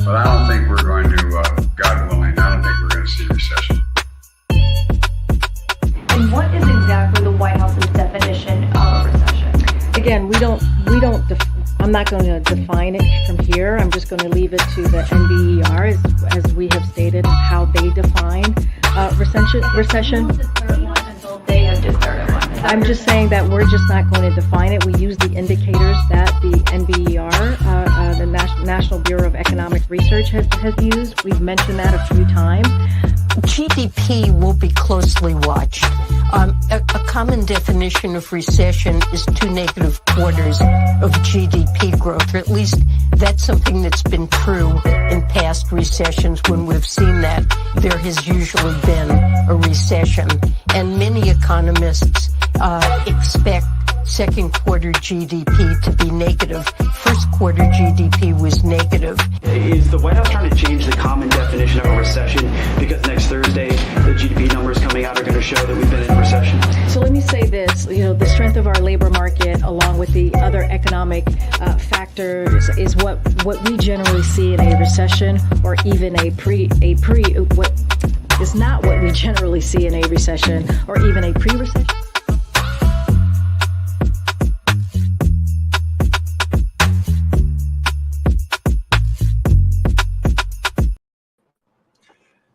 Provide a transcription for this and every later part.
but I don't think we're going to, God willing, I don't think we're going to see a recession. And what is exactly the White House's definition of a recession? Again, I'm not going to define it from here. I'm just going to leave it to the NBER, as we have stated, how they define recession. They have declared one. I'm just saying that we're just not going to define it. We use the indicators that the NBER, the National Bureau of Economic Research, has used. We've mentioned that a few times. GDP will be closely watched. A common definition of recession is 2 negative quarters of GDP growth, or at least that's something that's been true in past recessions. When we've seen that, there has usually been a recession. And many economists expect second quarter GDP to be negative. First quarter GDP was negative. Is the White House trying to change the common definition of a recession because next Thursday the GDP numbers coming out are going to show that we've been in a recession? So let me say this, the strength of our labor market along with the other economic factors is what we generally see in a recession, or even what is not what we generally see in a recession or even a pre-recession.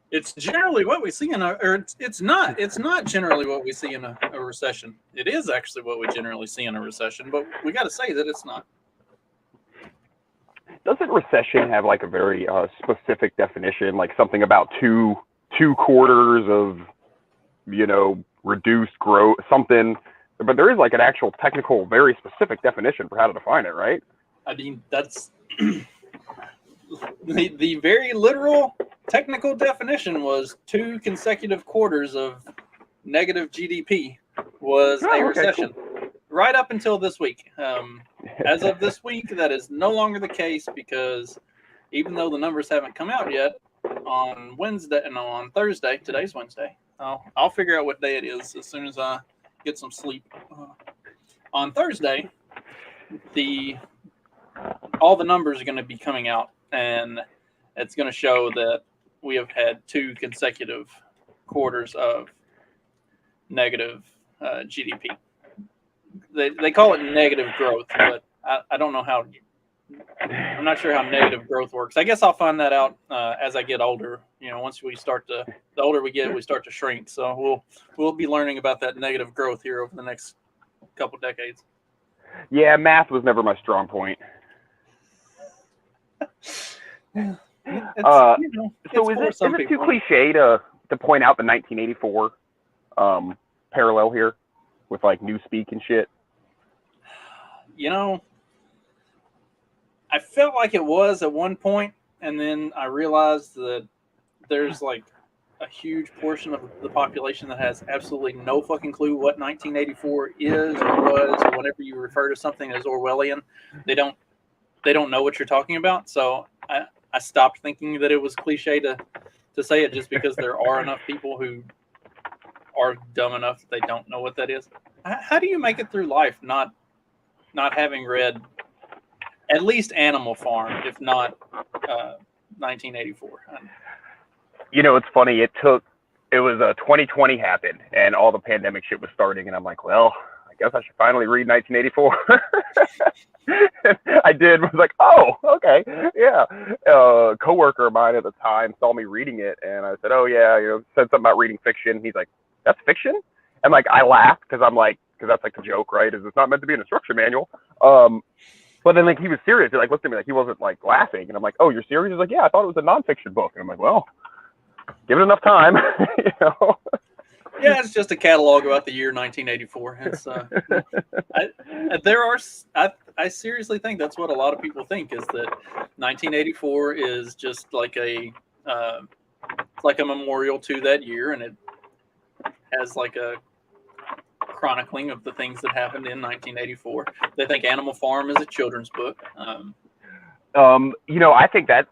It's generally what we see it's not generally what we see in a recession. It is actually what we generally see in a recession, but we got to say that it's not. Doesn't recession have like a very specific definition, like something about two quarters of, reduced growth, something, but there is like an actual technical, very specific definition for how to define it, right? I mean, that's the very literal technical definition was 2 consecutive quarters of negative GDP was a recession. Cool. Right up until this week. As of this week, that is no longer the case, because even though the numbers haven't come out yet, on Thursday, today's Wednesday, I'll figure out what day it is as soon as I get some sleep. On Thursday, all the numbers are going to be coming out, and it's going to show that we have had 2 consecutive quarters of negative GDP. They call it negative growth, but I don't know how. I'm not sure how negative growth works. I guess I'll find that out as I get older. Once the older we get, we start to shrink. So we'll be learning about that negative growth here over the next couple decades. Yeah, math was never my strong point. Yeah. So is it too cliche to point out the 1984 parallel here with like Newspeak and shit? I felt like it was at one point, and then I realized that there's like a huge portion of the population that has absolutely no fucking clue what 1984 is or was, or whenever you refer to something as Orwellian, they don't know what you're talking about. So I stopped thinking that it was cliche to say it, just because there are enough people who are dumb enough that they don't know what that is. How do you make it through life not having read at least Animal Farm, if not 1984? It's funny. It was 2020 happened, and all the pandemic shit was starting, and I'm like, well, I guess I should finally read 1984. I did. Was like, oh, okay, yeah. A coworker of mine at the time saw me reading it, and I said, oh yeah, said something about reading fiction. He's like, that's fiction? And like, I laughed because that's like the joke, right? Is it's not meant to be an instruction manual. But then like he was serious. He like looked at me like he wasn't like laughing, and I'm like, oh, you're serious? He's like, yeah, I thought it was a nonfiction book. And I'm like, well, give it enough time, Yeah, it's just a catalog about the year 1984. It's I seriously think that's what a lot of people think, is that 1984 is just like a memorial to that year, and it has like a chronicling of the things that happened in 1984. They think Animal Farm is a children's book. I think that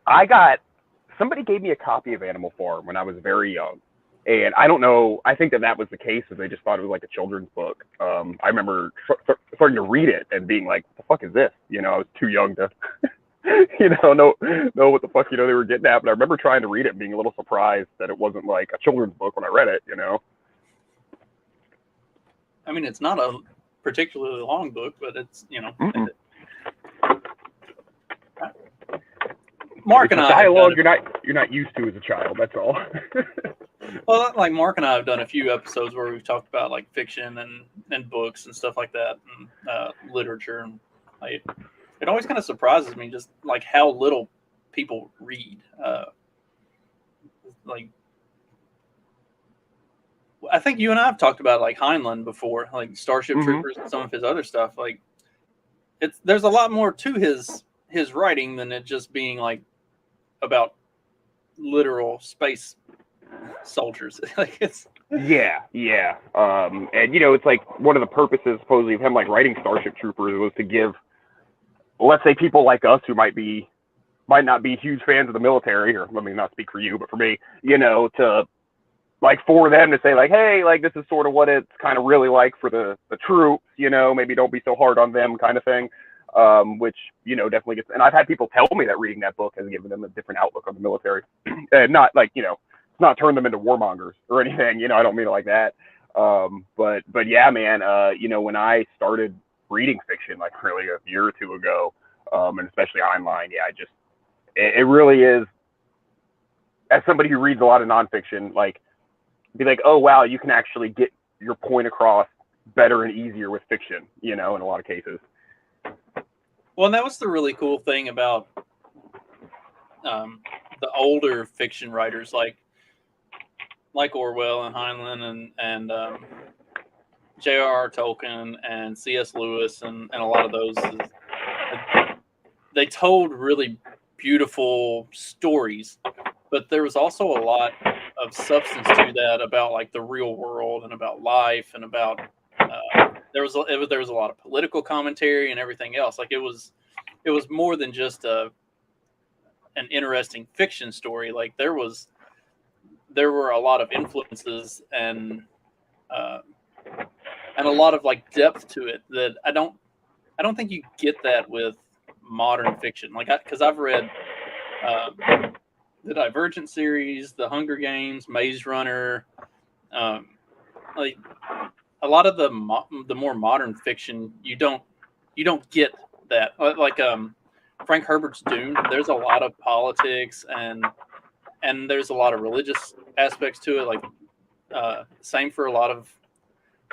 somebody gave me a copy of Animal Farm when I was very young. And I don't know, I think that was the case, because they just thought it was like a children's book. I remember starting to read it and being like, what the fuck is this? I was too young to know what the fuck, they were getting at. But I remember trying to read it and being a little surprised that it wasn't like a children's book when I read it, I mean, it's not a particularly long book, but it's, Mark it's and a I dialogue you're not used to as a child. That's all. well, like Mark and I have done a few episodes where we've talked about like fiction and books and stuff like that, and literature, and like, it always kind of surprises me just like how little people read. Like, I think you and I have talked about like Heinlein before, like Starship Troopers and some of his other stuff. Like, there's a lot more to his writing than it just being like about literal space soldiers. Like, it's yeah. And it's like one of the purposes supposedly of him like writing Starship Troopers was to give, let's say, people like us who might not be huge fans of the military, or let me not speak for you, but for me, to like for them to say like, hey, like this is sort of what it's kind of really like for the troops, maybe don't be so hard on them kind of thing. Which, definitely gets, and I've had people tell me that reading that book has given them a different outlook on the military, and not like, not turn them into warmongers or anything, I don't mean it like that. But yeah, man, when I started reading fiction, like really a year or two ago, and especially Heinlein, yeah, it really is, as somebody who reads a lot of nonfiction, like, be like, oh, wow, you can actually get your point across better and easier with fiction, in a lot of cases. Well, and that was the really cool thing about the older fiction writers, like Orwell and Heinlein and J.R.R. Tolkien and C.S. Lewis and a lot of those. They told really beautiful stories, but there was also a lot of substance to that about like the real world and about life and about there was a lot of political commentary and everything else. Like it was more than just an interesting fiction story. Like there were a lot of influences and a lot of like depth to it that I don't think you get that with modern fiction. Like because I've read the Divergent series, the Hunger Games, Maze Runner, like a lot of the more modern fiction, you don't get that. Like Frank Herbert's Dune, there's a lot of politics and there's a lot of religious aspects to it. Like same for a lot of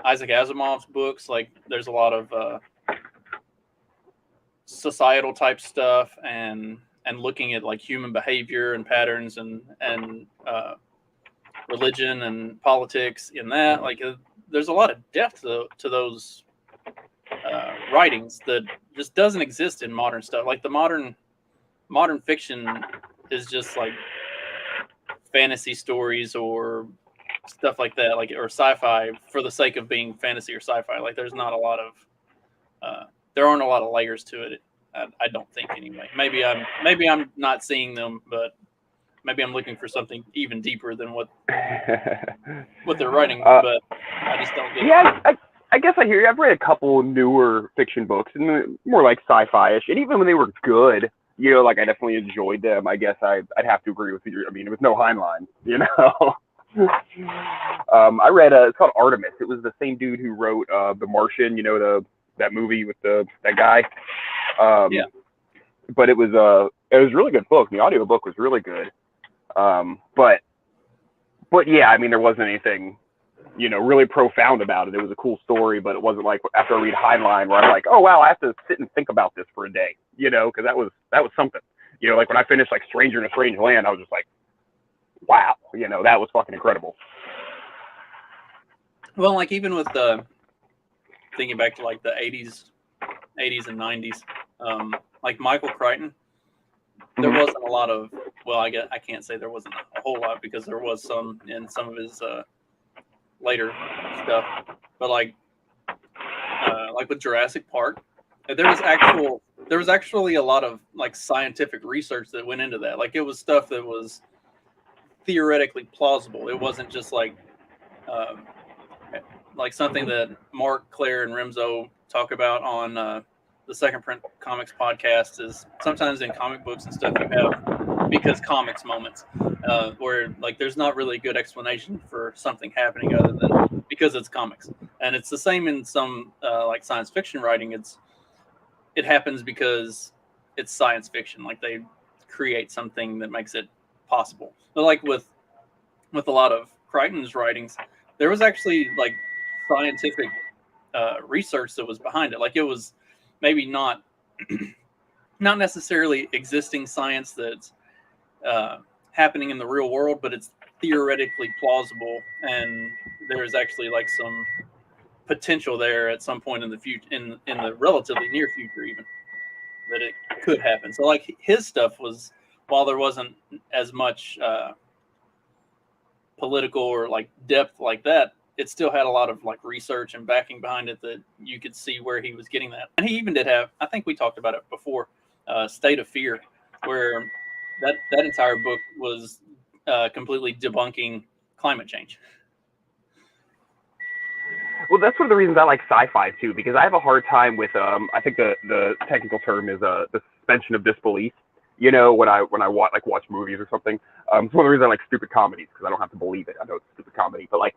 Isaac Asimov's books. Like there's a lot of societal type stuff and looking at like human behavior and patterns and religion and politics in that. Like there's a lot of depth to those writings that just doesn't exist in modern stuff. Like the modern fiction is just like fantasy stories or stuff like that, like or sci-fi for the sake of being fantasy or sci-fi. Like there's not a lot of there aren't a lot of layers to it. I don't think anyway. Maybe I'm not seeing them, but maybe I'm looking for something even deeper than what they're writing. But I just don't get it. I guess I hear you. I've read a couple newer fiction books, and more like sci-fi-ish, and even when they were good, like I definitely enjoyed them. I guess I'd have to agree with you. I mean, it was no Heinlein, I read it's called Artemis. It was the same dude who wrote The Martian, that movie with that guy. Yeah. But it was a really good book. The audiobook was really good. But yeah, I mean, there wasn't anything, really profound about it. It was a cool story, but it wasn't like after I read Heinlein where I'm like, oh wow, I have to sit and think about this for a day, because that was something. Like when I finished like Stranger in a Strange Land, I was just like, wow, that was fucking incredible. Well, like even with thinking back to like the 80s and 90s, like Michael Crichton, there wasn't a lot of, well, I can't say there wasn't a whole lot because there was some in some of his later stuff, but like with Jurassic Park, there was actually a lot of like scientific research that went into that. Like it was stuff that was theoretically plausible. It wasn't just like something that Mark, Claire, and Remzo talk about on the Second Print Comics podcast is sometimes in comic books and stuff you have because comics moments where like there's not really a good explanation for something happening other than because it's comics. And it's the same in some like science fiction writing. It happens because it's science fiction. Like they create something that makes it possible. But like with a lot of Crichton's writings, there was actually like scientific research that was behind it. Like it was maybe not necessarily existing science that's happening in the real world, but it's theoretically plausible, and there's actually like some potential there at some point in the future, in the relatively near future, even that it could happen. So like his stuff was, while there wasn't as much political or like depth like that, it still had a lot of like research and backing behind it that you could see where he was getting that. And he even did have, I think we talked about it before, State of Fear, where that entire book was completely debunking climate change. Well, that's one of the reasons I like sci-fi too, because I have a hard time with I think the technical term is the suspension of disbelief. You know, when I watch movies or something. It's one of the reasons I like stupid comedies, because I don't have to believe it. I know it's a stupid comedy, but like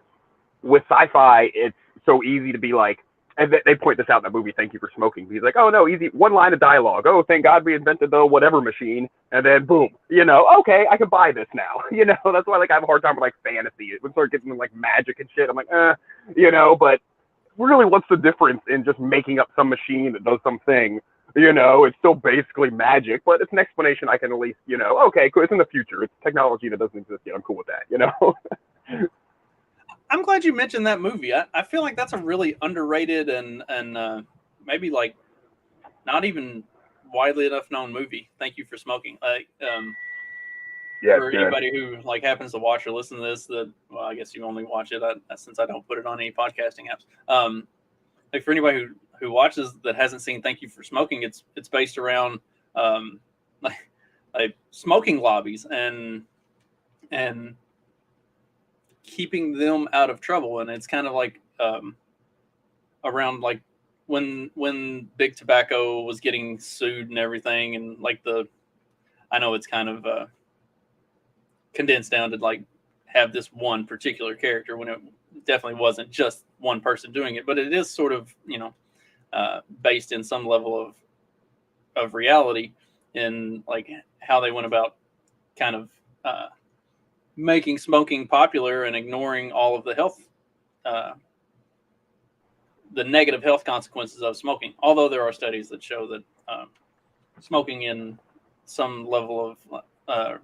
with sci-fi, it's so easy to be like, and they point this out in that movie, Thank You for Smoking. He's like, oh no, easy, one line of dialogue. Oh, thank God we invented the whatever machine, and then boom, you know, okay, I can buy this now. You know, that's why like I have a hard time with like fantasy. It would start getting like magic and shit. I'm like, you know, but really, what's the difference in just making up some machine that does something? You know, it's still basically magic, but it's an explanation I can at least, you know, okay, cool, it's in the future. It's technology that doesn't exist yet. I'm cool with that, you know? I'm glad you mentioned that movie. I feel like that's a really underrated and maybe like not even widely enough known movie. Thank You for Smoking. Like, yeah, for anybody who like happens to watch or listen to this, well, I guess you only watch it since I don't put it on any podcasting apps. Like for anybody who watches that hasn't seen Thank You for Smoking, it's based around like smoking lobbies and keeping them out of trouble. And it's kind of like around like when Big Tobacco was getting sued and everything, and like I know it's kind of condensed down to like have this one particular character when it definitely wasn't just one person doing it, but it is sort of, you know, based in some level of reality in like how they went about kind of making smoking popular and ignoring all of the health, the negative health consequences of smoking. Although there are studies that show that smoking in some level of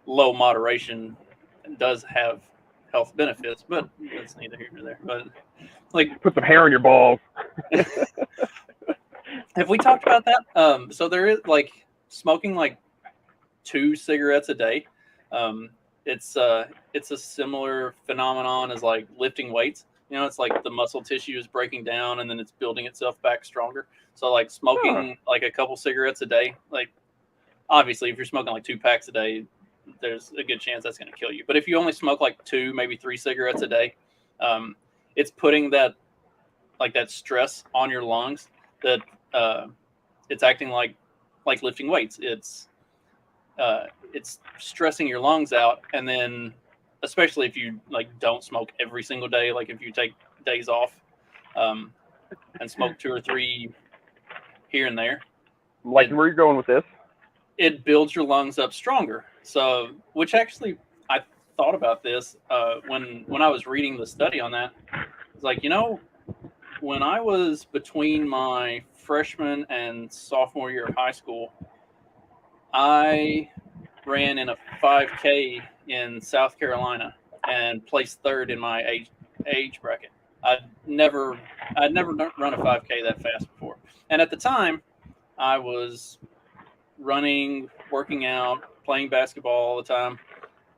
low moderation does have health benefits, but that's neither here nor there. But like, put some hair on your balls. have we talked about that? So there is like smoking like 2 cigarettes a day. It's a similar phenomenon as like lifting weights. You know, it's like the muscle tissue is breaking down and then it's building itself back stronger. So like smoking like a couple cigarettes a day, like obviously if you're smoking like 2 packs a day, there's a good chance that's going to kill you. But if you only smoke like 2, maybe 3 cigarettes a day, it's putting that stress on your lungs that it's acting like lifting weights. It's stressing your lungs out, and then especially if you like don't smoke every single day, like if you take days off and smoke 2 or 3 here and there, like where you're going with this, it builds your lungs up stronger. So, which actually I thought about this when I was reading the study on that. It's like, you know, when I was between my freshman and sophomore year of high school, I ran in a 5K in South Carolina and placed 3rd in my age bracket. I'd never run a 5K that fast before. And at the time, I was running, working out, playing basketball all the time.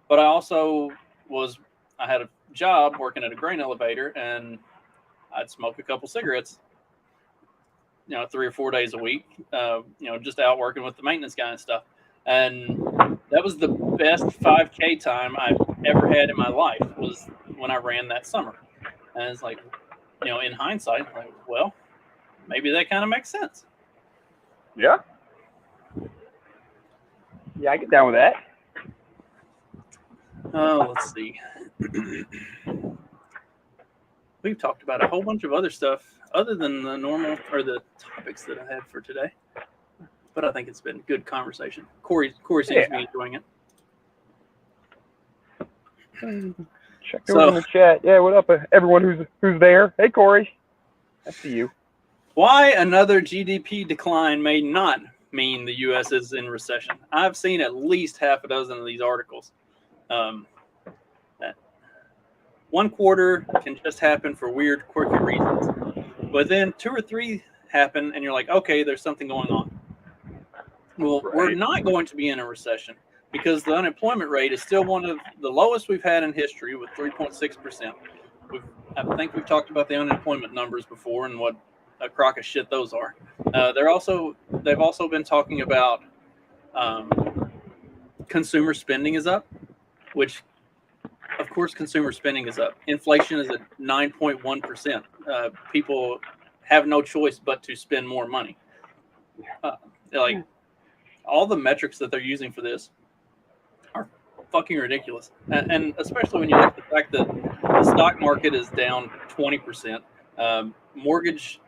But I had a job working at a grain elevator, and I'd smoke a couple cigarettes, 3 or 4 days a week, just out working with the maintenance guy and stuff. And that was the best 5K time I've ever had in my life, was when I ran that summer. And it's like, in hindsight, like, well, maybe that kind of makes sense. Yeah. Yeah, I get down with that. Let's see. We've talked about a whole bunch of other stuff other than the normal or the topics that I had for today. But I think it's been good conversation. Corey seems to be enjoying it. Check over in the chat. Yeah, what up, everyone who's there? Hey, Corey. I see you. Why another GDP decline may not mean the U.S. is in recession. I've seen at least half a dozen of these articles. One quarter can just happen for weird, quirky reasons. But then 2 or 3 happen, and you're like, okay, there's something going on. Well, we're not going to be in a recession because the unemployment rate is still one of the lowest we've had in history with 3.6%. I think we've talked about the unemployment numbers before and what a crock of shit those are. They've also been talking about consumer spending is up, which of course consumer spending is up. Inflation is at 9.1%. People have no choice but to spend more money. Like all the metrics that they're using for this are fucking ridiculous. And especially when you look at the fact that the stock market is down 20%. Mortgage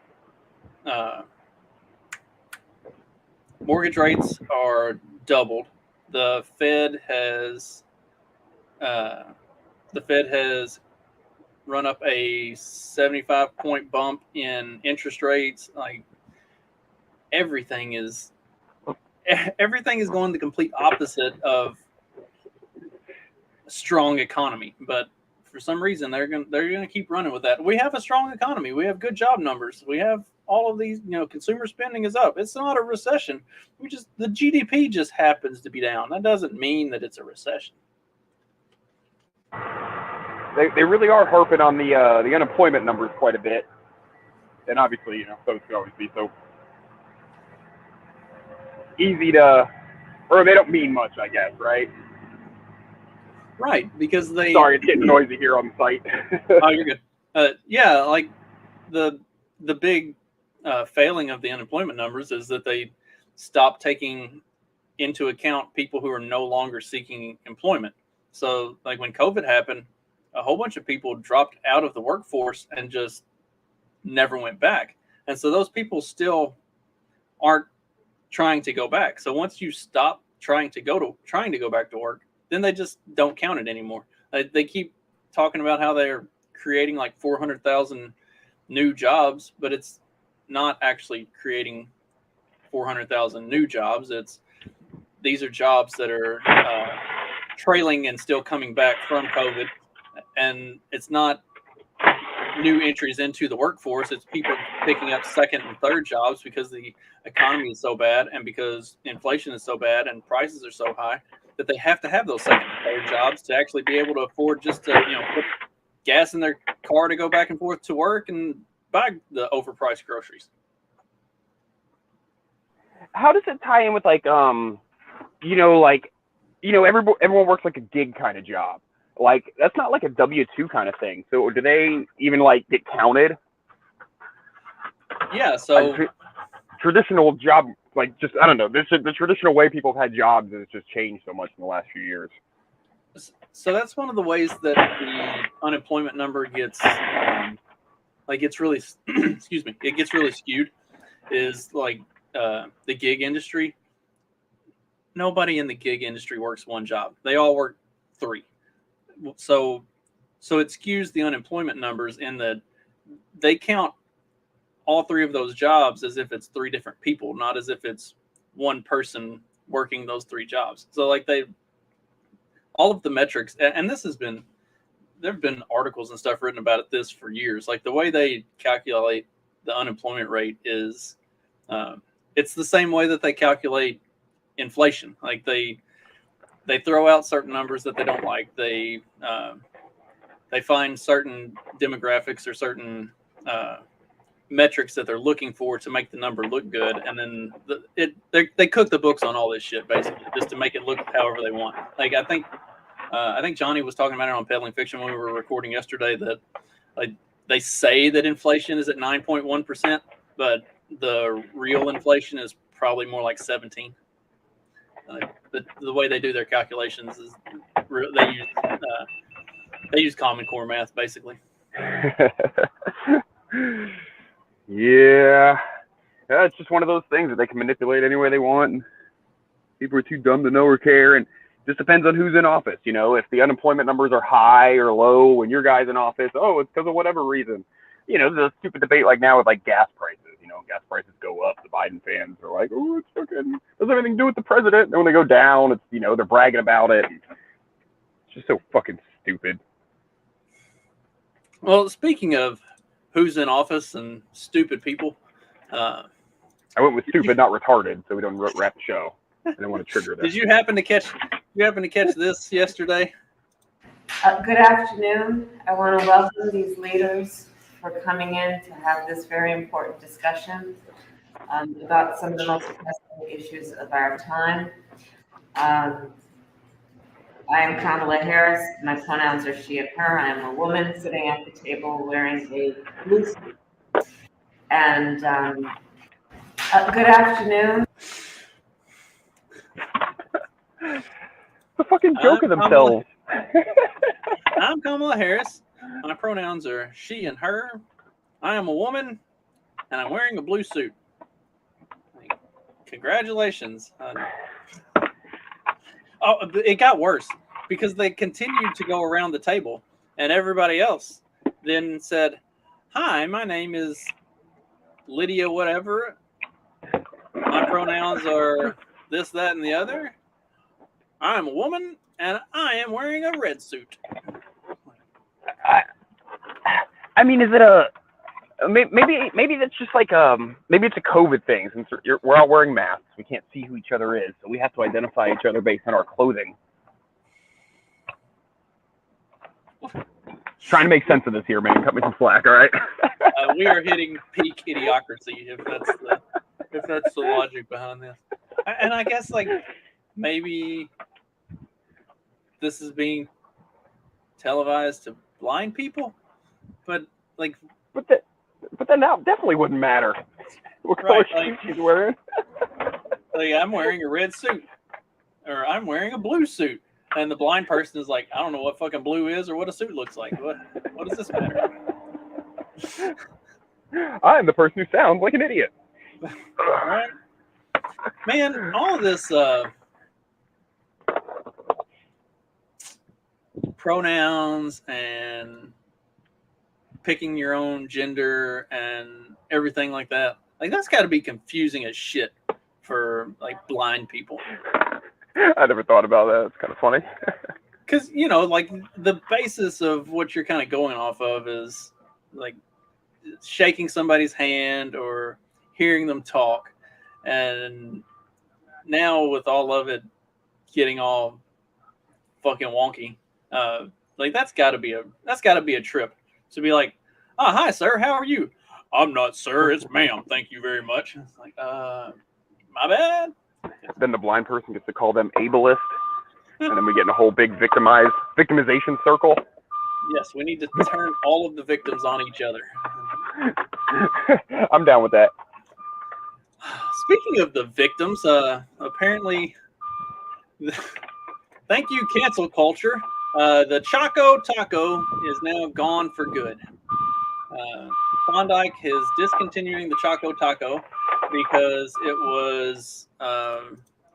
rates are doubled. The Fed has run up a 75-point bump in interest rates. Like everything is going the complete opposite of a strong economy. But for some reason, they're gonna keep running with that. We have a strong economy. We have good job numbers. We have all of these. Consumer spending is up. It's not a recession. The GDP just happens to be down. That doesn't mean that it's a recession. They really are harping on the unemployment numbers quite a bit, and obviously, those could always be so easy to, or they don't mean much, I guess, right? Right, because they. Sorry, it's getting noisy here on the site. Oh, you're good. Yeah, like the big failing of the unemployment numbers is that they stopped taking into account people who are no longer seeking employment. So, like when COVID happened, a whole bunch of people dropped out of the workforce and just never went back. And so those people still aren't trying to go back. So once you stop trying to go back to work, then they just don't count it anymore. They keep talking about how they're creating like 400,000 new jobs, but it's not actually creating 400,000 new jobs. These are jobs that are trailing and still coming back from COVID. And it's not new entries into the workforce. It's people picking up second and third jobs because the economy is so bad and because inflation is so bad and prices are so high that they have to have those second and third jobs to actually be able to afford just to put gas in their car to go back and forth to work and buy the overpriced groceries. How does it tie in with everyone works like a gig kind of job? Like that's not like a W-2 kind of thing. So do they even get counted? Yeah. So traditional job, I don't know. The traditional way people have had jobs has just changed so much in the last few years. So that's one of the ways that the unemployment number gets really excuse me, it gets really skewed is the gig industry. Nobody in the gig industry works one job. They all work 3. So it skews the unemployment numbers in that they count all 3 of those jobs as if it's 3 different people, not as if it's one person working those 3 jobs. So all of the metrics, and there have been articles and stuff written about this for years. Like the way they calculate the unemployment rate is, it's the same way that they calculate inflation. Like they throw out certain numbers that they don't like. They find certain demographics or certain metrics that they're looking for to make the number look good, and then they cook the books on all this shit basically just to make it look however they want. Like I think Johnny was talking about it on Peddling Fiction when we were recording yesterday that they say that inflation is at 9.1%, but the real inflation is probably more like 17. But the way they do their calculations is they use Common Core math basically. Yeah, it's just one of those things that they can manipulate any way they want. And people are too dumb to know or care, and it just depends on who's in office. You know, if the unemployment numbers are high or low when your guy's in office, oh, it's because of whatever reason. You know, the stupid debate like now with like gas prices. You know, gas prices go up. The Biden fans are like, oh, it's fucking doesn't have anything to do with the president. And when they go down, it's, you know, they're bragging about it. It's just so fucking stupid. Well, speaking of who's in office and stupid people, I went with stupid, not retarded, so we don't wrap the show. I didn't want to trigger that. Did you happen to catch this yesterday? Good afternoon. I want to welcome these leaders for coming in to have this very important discussion about some of the most pressing issues of our time. I am Kamala Harris. My pronouns are she and her. I am a woman sitting at the table wearing a blue suit. And good afternoon. The fucking joke of themselves. I'm Kamala Harris. My pronouns are she and her. I am a woman, and I'm wearing a blue suit. Congratulations. Oh, it got worse because they continued to go around the table, and everybody else then said, "Hi, my name is Lydia whatever. My pronouns are this, that, and the other. I'm a woman, and I am wearing a red suit." I mean, is it maybe that's just like maybe it's a COVID thing since we're all wearing masks. We can't see who each other is, so we have to identify each other based on our clothing. Trying to make sense of this here, man. Cut me some slack, all right? We are hitting peak idiocracy if that's the logic behind this. And I guess like maybe this is being televised to blind people, but like, but that now definitely wouldn't matter. What color suit she's wearing? Like, I'm wearing a red suit, or I'm wearing a blue suit, and the blind person is like, I don't know what fucking blue is or what a suit looks like. What does this matter? I'm the person who sounds like an idiot. Right? Man, all of this pronouns and picking your own gender and everything like that, like that's got to be confusing as shit for like blind people. I never thought about that. It's kind of funny. Because, you know, like the basis of what you're kind of going off of is like shaking somebody's hand or hearing them talk. And now with all of it getting all fucking wonky, like that's got to be a trip to be like, oh, hi, sir. How are you? I'm not sir. It's ma'am. Thank you very much. It's like, my bad. Then the blind person gets to call them ableist. And then we get in a whole big victimization circle. Yes, we need to turn all of the victims on each other. I'm down with that. Speaking of the victims, apparently, thank you, cancel culture. The Choco Taco is now gone for good. Klondike is discontinuing the Choco Taco because it was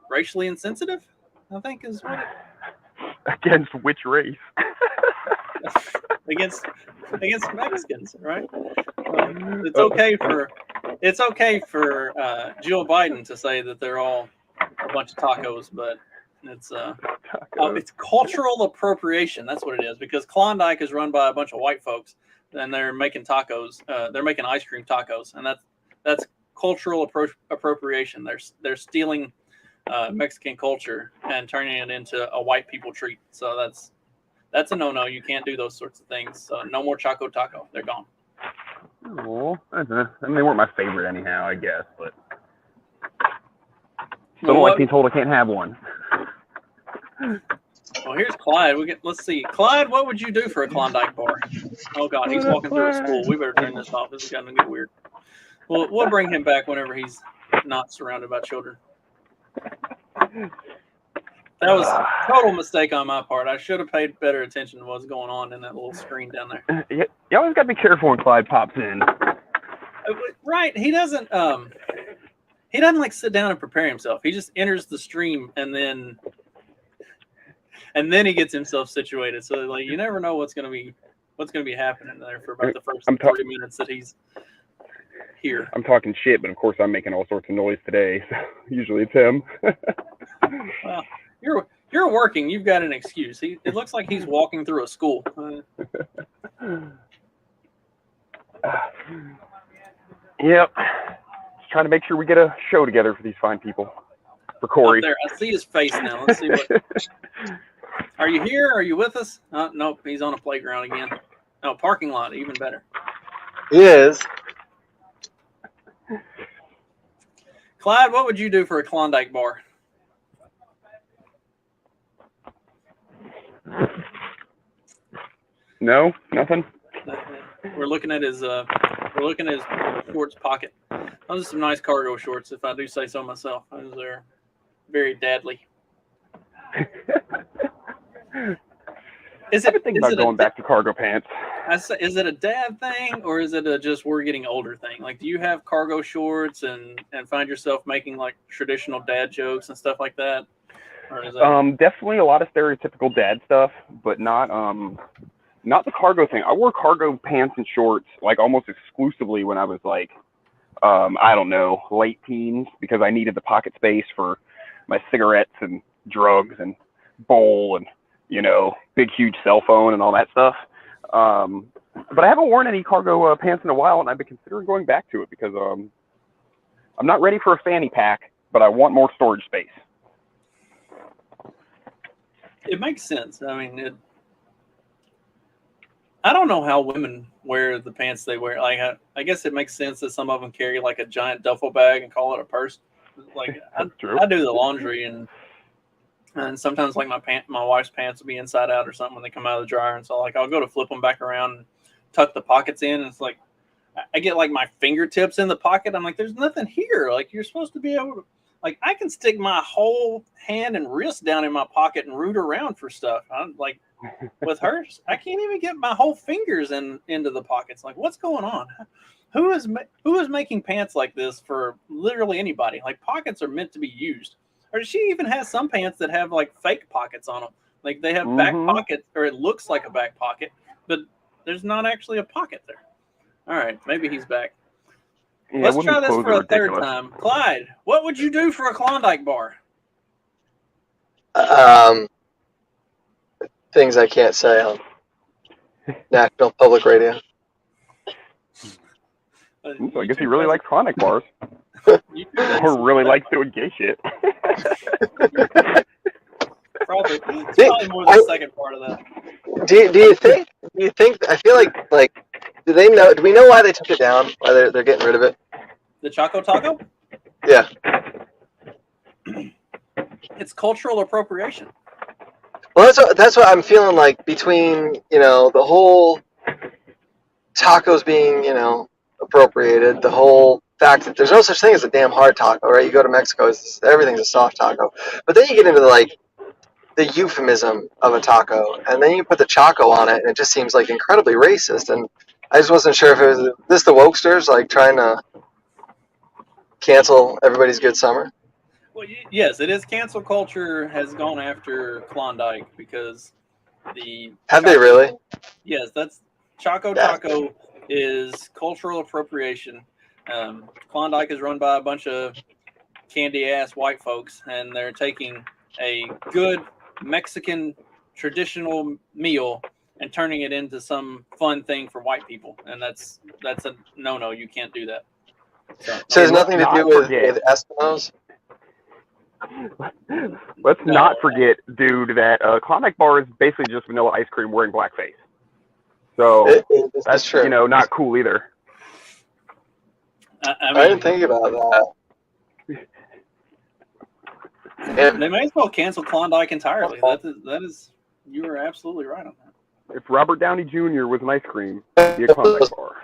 racially insensitive, I think is what it... Against which race? against Mexicans, right? It's okay for Jill Biden to say that they're all a bunch of tacos, but it's cultural appropriation. That's what it is, because Klondike is run by a bunch of white folks, and they're making tacos. They're making ice cream tacos, and that's cultural appropriation. They're stealing Mexican culture and turning it into a white people treat. So that's a no-no. You can't do those sorts of things. So no more Choco Taco. They're gone. Oh, I mean, they weren't my favorite anyhow, I guess, but I don't like being told I can't have one. Well, here's Clyde. Let's see. Clyde, what would you do for a Klondike bar? Oh, God, he's walking through a school. We better turn this off. This is going to get weird. We'll bring him back whenever he's not surrounded by children. That was a total mistake on my part. I should have paid better attention to what's going on in that little screen down there. You always got to be careful when Clyde pops in. Right. He doesn't like sit down and prepare himself. He just enters the stream and then he gets himself situated. So like you never know what's gonna be happening there for about the first 30 minutes that he's here. I'm talking shit, but of course I'm making all sorts of noise today. So usually it's him. Well, you're working. You've got an excuse. It looks like he's walking through a school. Yep. Just trying to make sure we get a show together for these fine people. For Corey. Up there, I see his face now. Let's see what. Are you here? Are you with us? Nope. He's on a playground again. No, parking lot. Even better. He is. Clyde, what would you do for a Klondike bar? No, nothing. We're looking at his shorts pocket. Those are some nice cargo shorts, if I do say so myself. Those are very dadly. I've been thinking about going back to cargo pants. Is it a dad thing or is it a just we're getting older thing? Like, do you have cargo shorts and find yourself making like traditional dad jokes and stuff like that? Or is that... Definitely a lot of stereotypical dad stuff, but not the cargo thing. I wore cargo pants and shorts like almost exclusively when I was like, I don't know, late teens, because I needed the pocket space for my cigarettes and drugs and bowl and, you know, big, huge cell phone and all that stuff. But I haven't worn any cargo pants in a while, and I've been considering going back to it because I'm not ready for a fanny pack, but I want more storage space. It makes sense. I mean, I don't know how women wear the pants they wear. Like, I guess it makes sense that some of them carry like a giant duffel bag and call it a purse. Like, I do the laundry and sometimes like my wife's pants will be inside out or something when they come out of the dryer, and so like I'll go to flip them back around and tuck the pockets in, and it's like I get like my fingertips in the pocket. I'm like, there's nothing here. Like, you're supposed to be able to, like, I can stick my whole hand and wrist down in my pocket and root around for stuff. I'm like, with hers, I can't even get my whole fingers into the pockets. Like, what's going on? Who is making pants like this for literally anybody? Like, pockets are meant to be used. Or she even has some pants that have like fake pockets on them. Like, they have back pockets, or it looks like a back pocket, but there's not actually a pocket there. All right, maybe he's back. Yeah, let's try this for a third time. Clyde, what would you do for a Klondike bar? Things I can't say on National Public Radio. So I guess he really likes Klondike bars. Or really likes doing gay shit. Probably more the second part of that. Do you think? I feel like do they know? Do we know why they took it down? Why they're getting rid of it? The Choco Taco? Yeah. It's cultural appropriation. Well, that's what I'm feeling like between, you know, the whole tacos being, you know, appropriated, the whole fact that there's no such thing as a damn hard taco, right? You go to Mexico, everything's a soft taco. But then you get into the euphemism of a taco, and then you put the Choco on it, and it just seems like incredibly racist. And I just wasn't sure if it was this the wokesters like trying to cancel everybody's good summer. Well, yes, it is. Cancel culture has gone after Klondike because Have they really? Yes, that's Choco Taco is cultural appropriation. Klondike is run by a bunch of candy-ass white folks, and they're taking a good Mexican traditional meal and turning it into some fun thing for white people, and that's a no. You can't do that. So there's nothing to do with Eskimos? Let's not forget, dude, that Klondike bar is basically just vanilla ice cream wearing blackface. So that's true. You know, not cool either. I didn't think about that. They may as well cancel Klondike entirely. That is, you are absolutely right on that. If Robert Downey Jr. was an ice cream, it'd be a Klondike bar.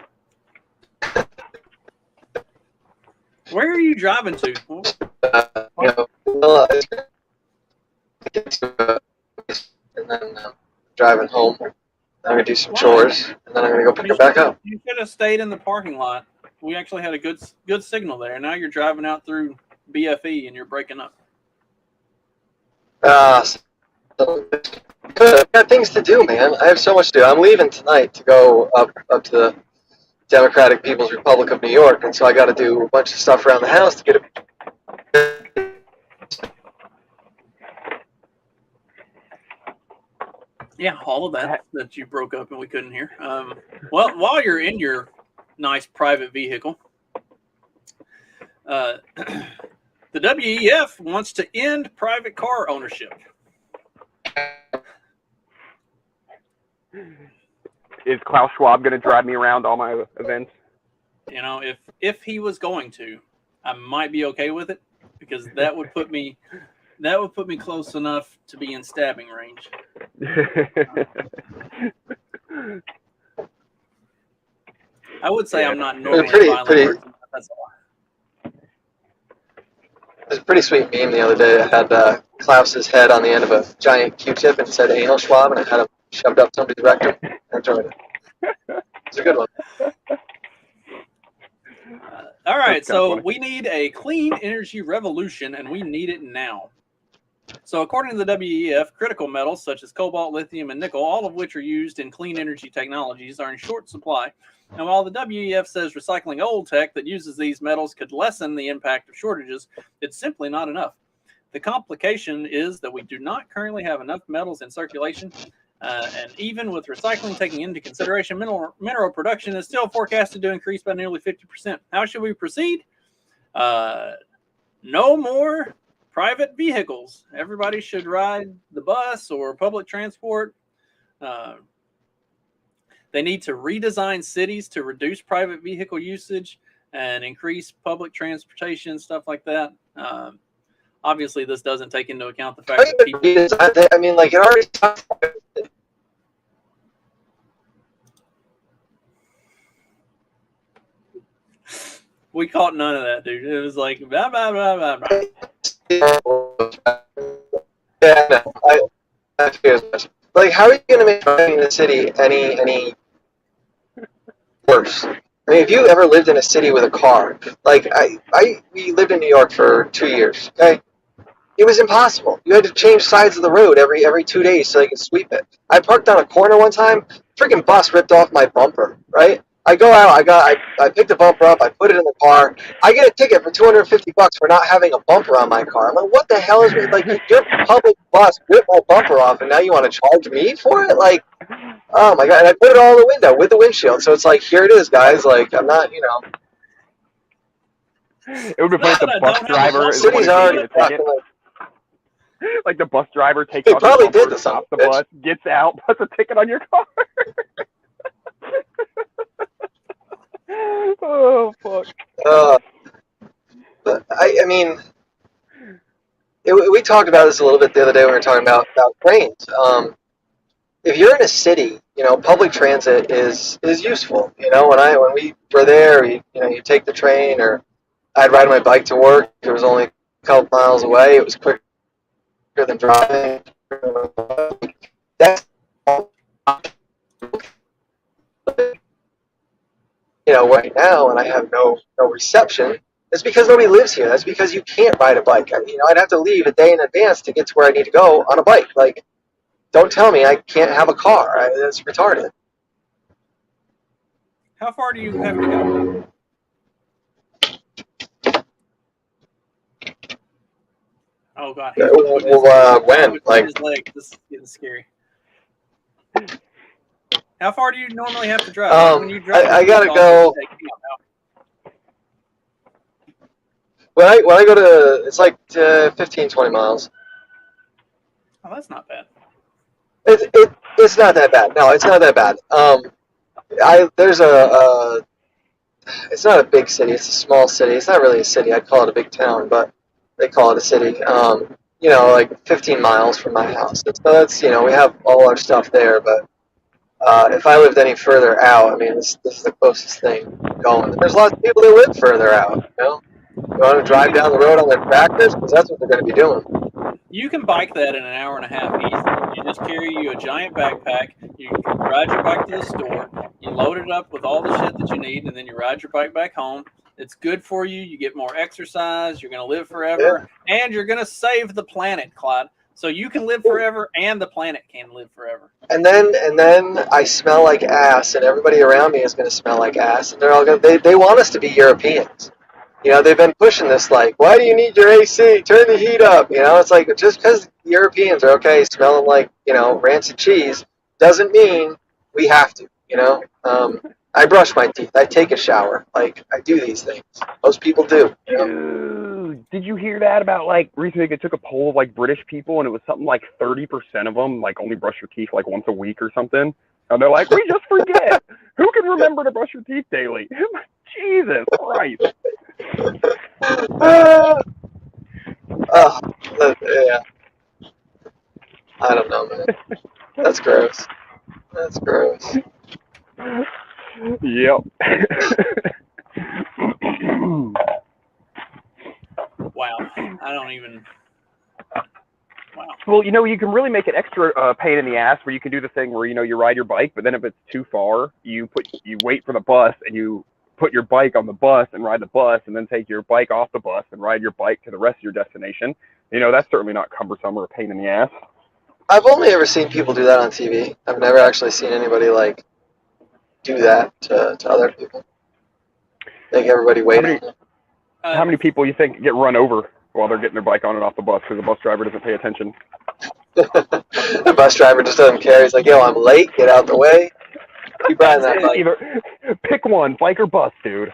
Where are you driving to? And then driving home. I'm gonna do some chores, and then I'm gonna go pick her back up. You should have stayed in the parking lot. We actually had a good signal there. Now you're driving out through BFE and you're breaking up. So I've got things to do, man. I have so much to do. I'm leaving tonight to go up to the Democratic People's Republic of New York, and so I got to do a bunch of stuff around the house to get it. Yeah, all of that you broke up and we couldn't hear. Well, while you're in your nice private vehicle, the WEF wants to end private car ownership. Is Klaus Schwab going to drive me around all my events? You know, if he was going to, I might be okay with it because that would put me close enough to be in stabbing range. I would say I'm not normally violent. Person, that's all. There's a pretty sweet meme the other day. I had Klaus's head on the end of a giant Q-tip and said "Anal Schwab," and I had him shoved up somebody's rectum. I enjoyed it. It's a good one. All right, so we need a clean energy revolution, and we need it now. So according to the WEF, critical metals such as cobalt, lithium, and nickel, all of which are used in clean energy technologies, are in short supply. And while the WEF says recycling old tech that uses these metals could lessen the impact of shortages, it's simply not enough. The complication is that we do not currently have enough metals in circulation, and even with recycling taking into consideration, mineral production is still forecasted to increase by nearly 50%. How should we proceed? No more private vehicles. Everybody should ride the bus or public transport. They need to redesign cities to reduce private vehicle usage and increase public transportation, stuff like that. Obviously, this doesn't take into account the fact that people... I mean, like, it already... We caught none of that, dude. It was like... Blah, blah, blah, blah, blah. Yeah, no, I feel as much. Like, how are you going to make driving in the city any worse? I mean, if you ever lived in a city with a car, like, we lived in New York for 2 years, okay? It was impossible. You had to change sides of the road every 2 days so they could sweep it. I parked on a corner one time, freaking bus ripped off my bumper, right? I go out, I picked the bumper up, I put it in the car. I get a ticket for $250 for not having a bumper on my car. I'm like, what the hell is it? Like, your public bus ripped my bumper off, and now you want to charge me for it? Like, oh my god! And I put it all in the window with the windshield, so it's like, here it is, guys. Like, I'm not, you know. It would be funny if the bus driver is the one who's getting a ticket. Like the bus driver takes off the bumper, stops the bus, gets out, puts a ticket on your car. Oh fuck! But I mean, we talked about this a little bit the other day when we were talking about trains. If you're in a city, you know, public transit is useful. You know, when we were there, you know, you take the train, or I'd ride my bike to work. It was only a couple miles away. It was quicker than driving. That's, you know, right now, and I have no reception. It's because nobody lives here. That's because you can't ride a bike. You know, I'd have to leave a day in advance to get to where I need to go on a bike. Like, don't tell me I can't have a car. That's retarded. How far do you have to go? Oh god. When? Like, his leg. This is getting scary. How far do you normally have to drive? When you drive, I gotta go. When I go to, it's like 15, 20 miles. Oh, that's not bad. It's not that bad. No, it's not that bad. There's it's not a big city. It's a small city. It's not really a city. I'd call it a big town, but they call it a city. You know, like 15 miles from my house. So that's, you know, we have all our stuff there, but if I lived any further out, I mean, this is the closest thing going. There's lots of people that live further out, you know? You want to drive down the road on their tractors? Because that's what they're going to be doing. You can bike that in an hour and a half easy. You just carry you a giant backpack. You ride your bike to the store. You load it up with all the shit that you need, and then you ride your bike back home. It's good for you. You get more exercise. You're going to live forever, and you're going to save the planet, Clyde. So you can live forever, and the planet can live forever. And then I smell like ass, and everybody around me is going to smell like ass, and they're all going. They want us to be Europeans. You know, they've been pushing this like, why do you need your AC? Turn the heat up. You know, it's like just because Europeans are okay smelling like, you know, rancid cheese doesn't mean we have to. You know, I brush my teeth. I take a shower. Like, I do these things. Most people do. You know? Dude, did you hear that about, like, recently they took a poll of, like, British people, and it was something like 30% of them, like, only brush your teeth, like, once a week or something. And they're like, we just forget. Who can remember to brush your teeth daily? Jesus Christ. Yeah. I don't know, man. That's gross. That's gross. Yep. Wow. I don't even. Wow. Well, you know, you can really make it extra pain in the ass where you can do the thing where, you know, you ride your bike, but then if it's too far, you wait for the bus and you put your bike on the bus and ride the bus and then take your bike off the bus and ride your bike to the rest of your destination. You know, that's certainly not cumbersome or a pain in the ass. I've only ever seen people do that on TV. I've never actually seen anybody, like, do that to other people. Make everybody wait. How many people you think get run over while they're getting their bike on and off the bus because the bus driver doesn't pay attention? The bus driver just doesn't care. He's like, yo, I'm late. Get out the way. Keep riding that bike. Either pick one, bike or bus, dude.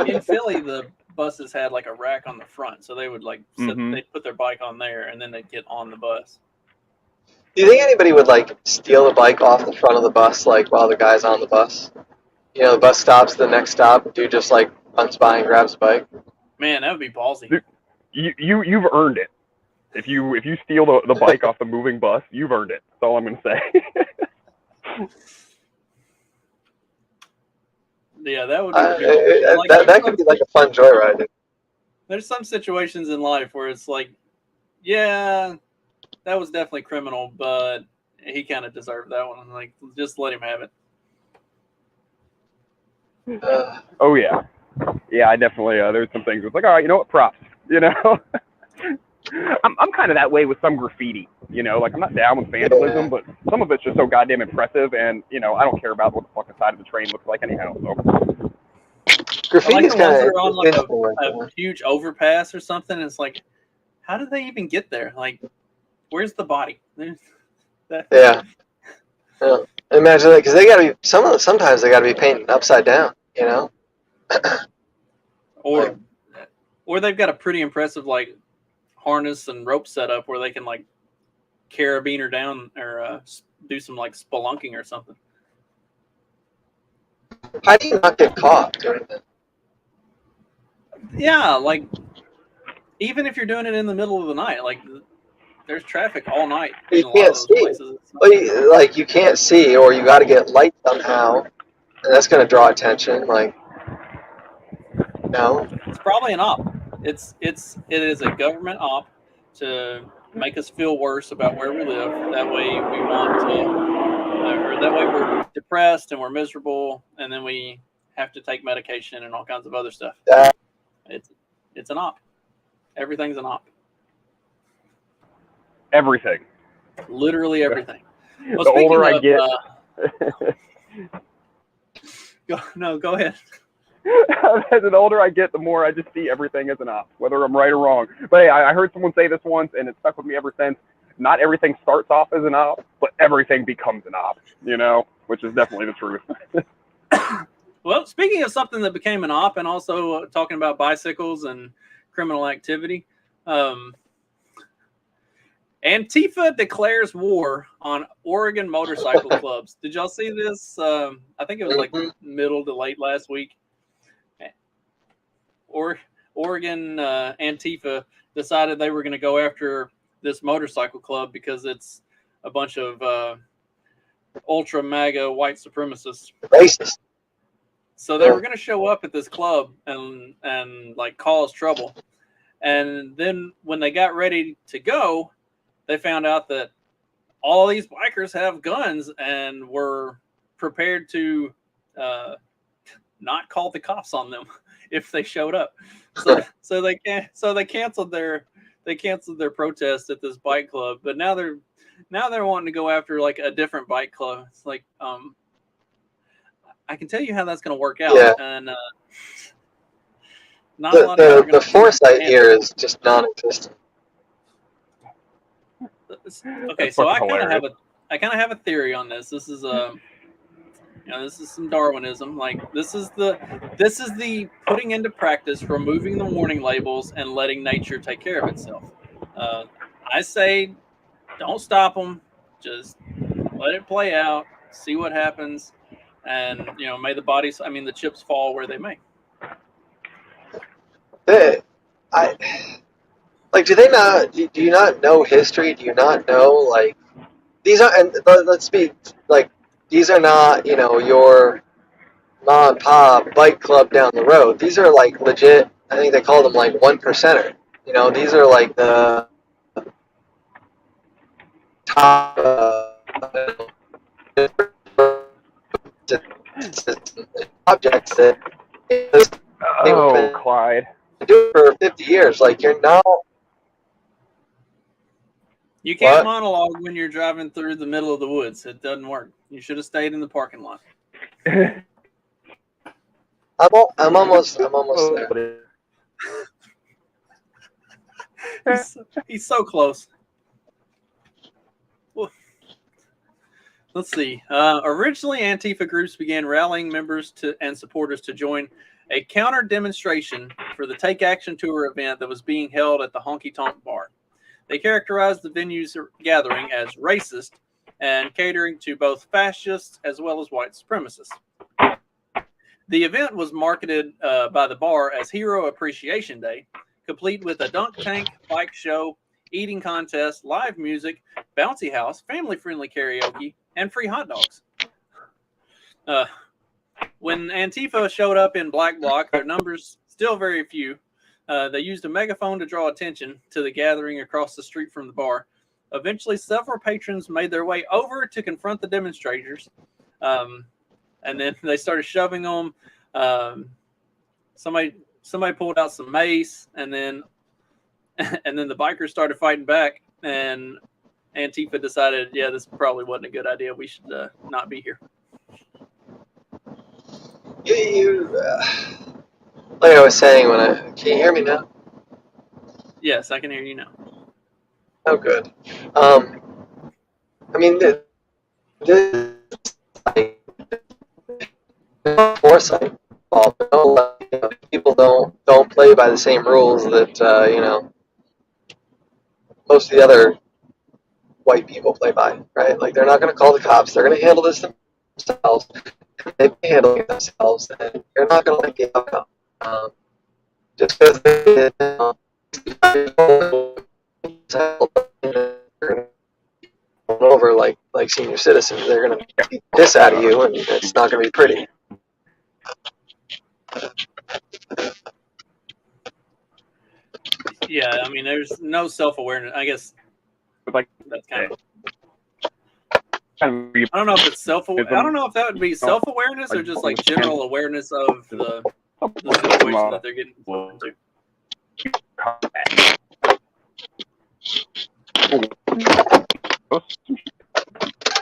In Philly, the buses had like a rack on the front, so they would like they'd put their bike on there and then they'd get on the bus. Do you think anybody would like steal a bike off the front of the bus, like while the guy's on the bus? You know, the bus stops, the next stop, dude just like runs by and grabs a bike. Man, that would be ballsy. Dude, you've earned it. If you steal the bike off the moving bus, you've earned it. That's all I'm gonna say. Yeah, that would be like, that could be like a fun joyride. There's some situations in life where it's like, yeah, that was definitely criminal, but he kind of deserved that one. Like, just let him have it. Oh yeah, I definitely. There's some things. It's like, all right, you know what? Props. You know, I'm kind of that way with some graffiti. You know, like I'm not down with vandalism, but some of it's just so goddamn impressive, and you know, I don't care about what the fucking side of the train looks like anyhow. So. Graffiti's kind of on like a huge overpass or something. And it's like, how did they even get there? Like, where's the body? Yeah. Imagine that, because they got to be sometimes they got to be painted upside down. You know. Or they've got a pretty impressive like harness and rope setup where they can like carabiner down or do some like spelunking or something. How do you not get caught doing that? Yeah, like even if you're doing it in the middle of the night, like there's traffic all night. You can't see. Like you can't see, or you got to get light somehow, and that's going to draw attention. Like, no, it's probably an op. It is a government op to make us feel worse about where we live. That way we want to, or that way we're depressed and we're miserable, and then we have to take medication and all kinds of other stuff. It's an op. Everything's an op. Everything. Literally everything. Well, the older I get. Go ahead. As the older I get, the more I just see everything as an op, whether I'm right or wrong. But hey, I heard someone say this once, and it stuck with me ever since. Not everything starts off as an op, but everything becomes an op, you know, which is definitely the truth. Well, speaking of something that became an op and also talking about bicycles and criminal activity, Antifa declares war on Oregon motorcycle clubs. Did y'all see this? I think it was like middle to late last week. Oregon Antifa decided they were going to go after this motorcycle club because it's a bunch of ultra MAGA white supremacists. Racist. So they were going to show up at this club and like cause trouble. And then when they got ready to go, they found out that all these bikers have guns and were prepared to not call the cops on them if they showed up. So they canceled their protest at this bike club. But now they're wanting to go after like a different bike club. It's like I can tell you how that's going to work out. Yeah. And not a lot of the foresight here is just non-existent. Okay, so I kind of have a theory on this. This is this is some Darwinism. Like this is the putting into practice removing the warning labels and letting nature take care of itself. I say, don't stop them. Just let it play out. See what happens, and may the chips fall where they may. Do they not? Do you not know history? Do you not know like these are? And let's be like, these are not your mom and pop bike club down the road. These are like legit. I think they call them like 1%er. These are like the top objects that. Oh, Clyde. Do it for 50 years. Like you're not. You can't monologue when you're driving through the middle of the woods. It doesn't work. You should have stayed in the parking lot. I'm almost there. He's so close. Let's see. Originally, Antifa groups began rallying members and supporters to join a counter demonstration for the Take Action Tour event that was being held at the Honky Tonk Bar. They characterized the venue's gathering as racist and catering to both fascists as well as white supremacists. The event was marketed by the bar as Hero Appreciation Day, complete with a dunk tank, bike show, eating contest, live music, bouncy house, family-friendly karaoke, and free hot dogs. When Antifa showed up in Black Bloc, their numbers still very few. They used a megaphone to draw attention to the gathering across the street from the bar. Eventually, several patrons made their way over to confront the demonstrators, and then they started shoving them. Somebody pulled out some mace, and then the bikers started fighting back. And Antifa decided, yeah, this probably wasn't a good idea. We should not be here. Like I was saying can you hear me now? Yes, I can hear you now. Oh, good. I mean, this like foresight. People don't play by the same rules that most of the other white people play by, right? Like they're not going to call the cops. They're going to handle this themselves. They can handle it themselves, and you're not going to like the outcome. Just because they over like senior citizens, they're going to beat this out of you, and it's not going to be pretty. Yeah, I mean, there's no self-awareness. I guess Like that's kind of. I don't know if it's self-awareness. I don't know if that would be self-awareness or just like general awareness of the situation that they're getting into.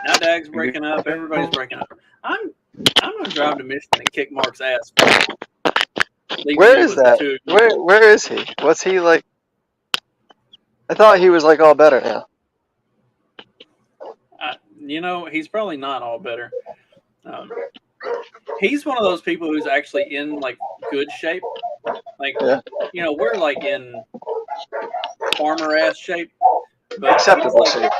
Now Dag's breaking up. Everybody's breaking up. I'm gonna drive to Michigan and kick Mark's ass. Where is that? Where is he? What's he like? I thought he was like all better now. He's probably not all better. He's one of those people who's actually in like good shape. Like, we're like in farmer ass shape. But acceptable shape.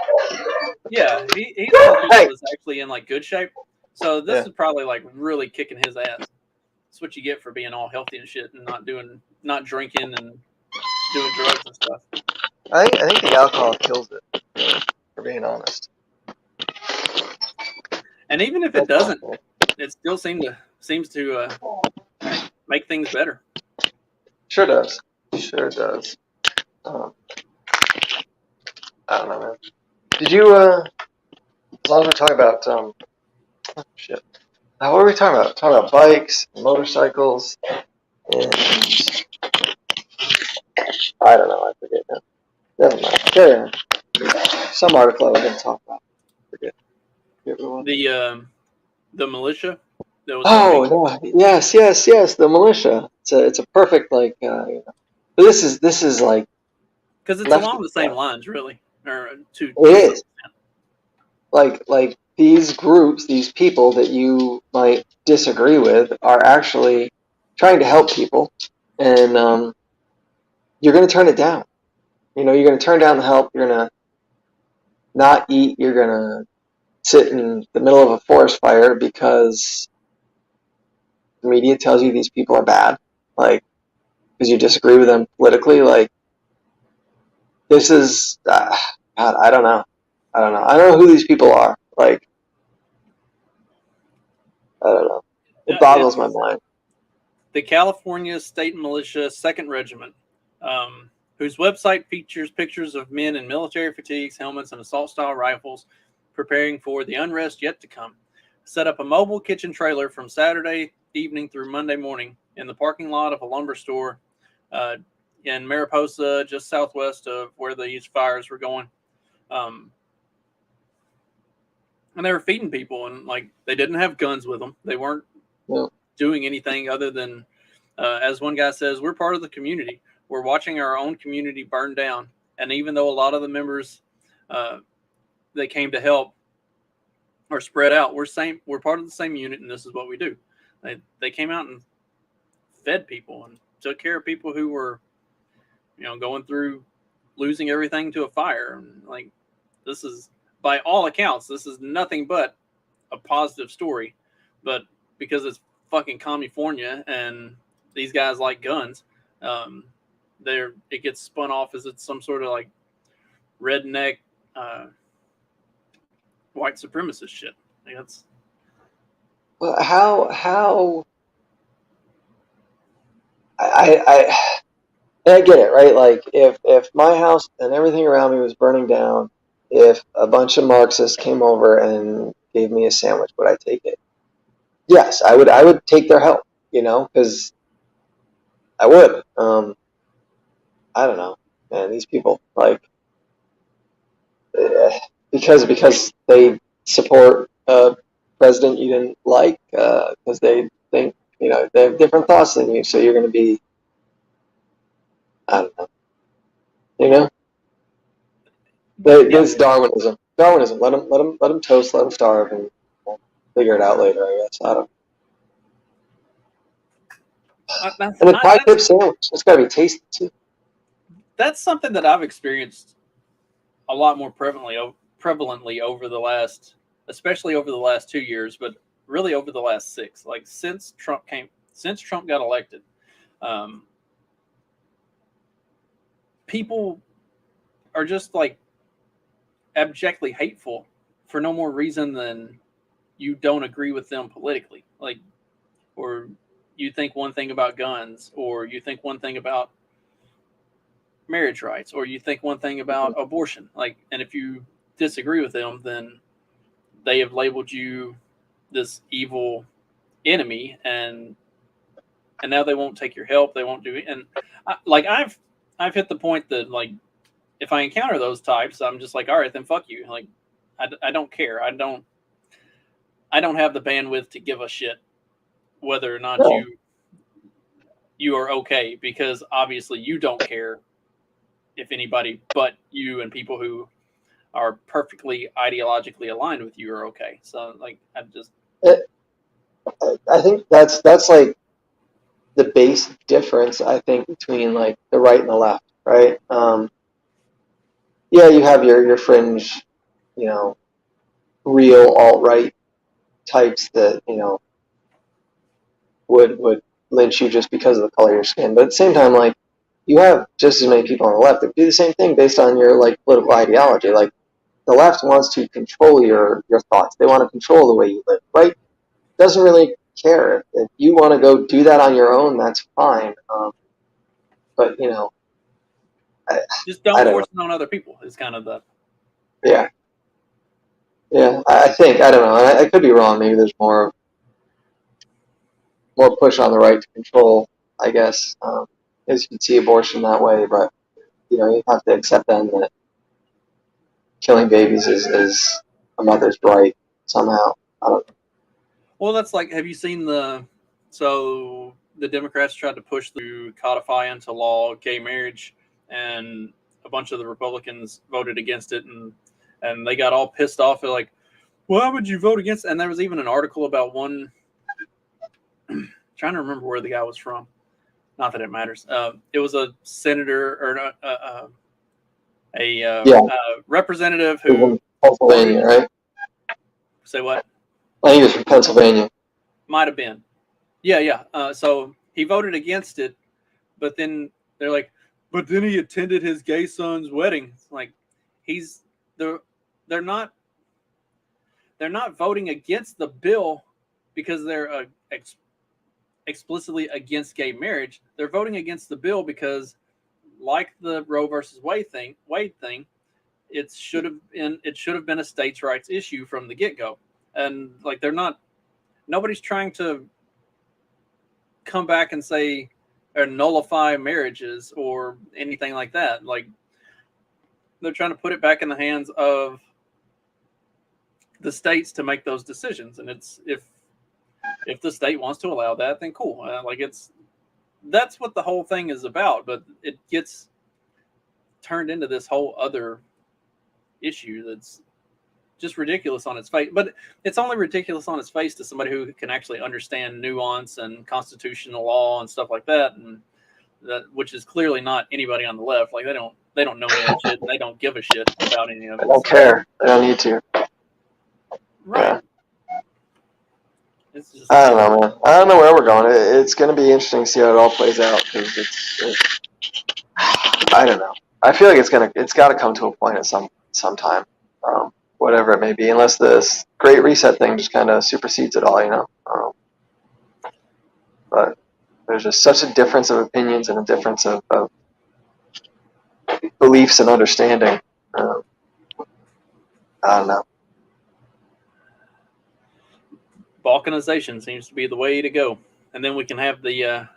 Yeah, he's one of those people that's actually in like good shape. So this is probably like really kicking his ass. That's what you get for being all healthy and shit and not drinking and doing drugs and stuff. I think the alcohol kills it, for being honest. And even if it doesn't, it still seemed to seems to make things better. Sure does. Sure does. I don't know, man. Did you, as long as we're talking about, shit. What were we talking about? Talking about bikes, motorcycles, and I don't know. I forget now. Never mind. Carry on. Some article I was going to talk about. Forget what it was. The militia. That was Oh, yeah. Yes. The militia. It's a perfect, like, you know. But this is like. Because it's along the same lines, really. It is. Like these groups, these people that you might disagree with are actually trying to help people, and you're going to turn it down. You know, you're going to turn down the help. You're going to not eat. You're going to sit in the middle of a forest fire because the media tells you these people are bad, like, because you disagree with them politically. Like, this is, God, I don't know. I don't know who these people are. Like, I don't know. It boggles my mind. The California State Militia 2nd Regiment, whose website features pictures of men in military fatigues, helmets, and assault-style rifles preparing for the unrest yet to come, set up a mobile kitchen trailer from Saturday evening through Monday morning in the parking lot of a lumber store in Mariposa, just southwest of where these fires were going. And they were feeding people, and like they didn't have guns with them. They weren't doing anything other than, as one guy says, we're part of the community. We're watching our own community burn down. And even though a lot of the members that came to help are spread out, we're part of the same unit, and this is what we do. They came out and fed people and took care of people who were, you know, going through losing everything to a fire. And like, this is, by all accounts, this is nothing but a positive story. But because it's fucking California and these guys like guns, it gets spun off as it's some sort of like redneck white supremacist shit. Like that's. Well, how I get it, right? Like if my house and everything around me was burning down, if a bunch of Marxists came over and gave me a sandwich, would I take it? Yes, I would take their help, you know, because I would. I don't know, man. These people, like, because they support a president you didn't like, because they think, you know, they have different thoughts than you, so you're going to be, I don't know, you know. It's Darwinism. Darwinism. Let them toast. Let them starve, and we'll figure it out later. I guess. I don't. And a pie chip sandwich. It's got to be tasty too. That's something that I've experienced a lot more prevalently over the last, especially over the last 2 years, but really over the last 6. Like since Trump got elected, people are just like abjectly hateful for no more reason than you don't agree with them politically, like, or you think one thing about guns, or you think one thing about marriage rights, or you think one thing about abortion, like, and if you disagree with them, then they have labeled you this evil enemy, and now they won't take your help, they won't do it. And I've hit the point that, like, if I encounter those types, I'm just like, all right, then fuck you. Like, I don't care. I don't have the bandwidth to give a shit whether or not you are okay, because obviously you don't care if anybody but you and people who are perfectly ideologically aligned with you are okay. So, like, I think that's like the base difference, I think, between like the right and the left, right? Yeah, you have your fringe, you know, real alt-right types that, you know, would lynch you just because of the color of your skin. But at the same time, like, you have just as many people on the left that do the same thing based on your, like, political ideology. Like, the left wants to control your thoughts. They want to control the way you live. Right doesn't really care. If you want to go do that on your own, that's fine. But Just I don't don't force it on other people. Is kind of the yeah. I think I don't know. I could be wrong. Maybe there's more push on the right to control. I guess as you can see abortion that way, but you have to accept then that killing babies is a mother's right somehow. I don't know. well, that's like. Have you seen so the Democrats tried to push to codify into law gay marriage, and a bunch of the Republicans voted against it, and they got all pissed off. They're like, why would you vote against? And there was even an article about one. Trying to remember where the guy was from. Not that it matters. It was a senator or a representative He was who from Pennsylvania, right? say what? I think he was from Pennsylvania. Might have been. Yeah. So he voted against it, but then they're like, but then he attended his gay son's wedding. It's like they're not voting against the bill because they're explicitly against gay marriage. They're voting against the bill because, like the Roe versus Wade thing, it should have been a states' rights issue from the get-go. And like nobody's trying to come back and say or nullify marriages or anything like that. Like they're trying to put it back in the hands of the states to make those decisions. And it's if the state wants to allow that, then cool. That's what the whole thing is about. But it gets turned into this whole other issue that's just ridiculous on its face. But it's only ridiculous on its face to somebody who can actually understand nuance and constitutional law and stuff like that, and that, which is clearly not anybody on the left. Like they don't know any of that shit, and they don't give a shit about any of it. They don't care. They don't need to. Right. Yeah. It's just, I don't know, man. I don't know where we're going. It's going to be interesting to see how it all plays out because I don't know. I feel like it's got to come to a point at some time, whatever it may be, unless this Great Reset thing just kind of supersedes it all, But there's just such a difference of opinions and a difference of beliefs and understanding. I don't know. balkanization seems to be the way to go, and then we can have the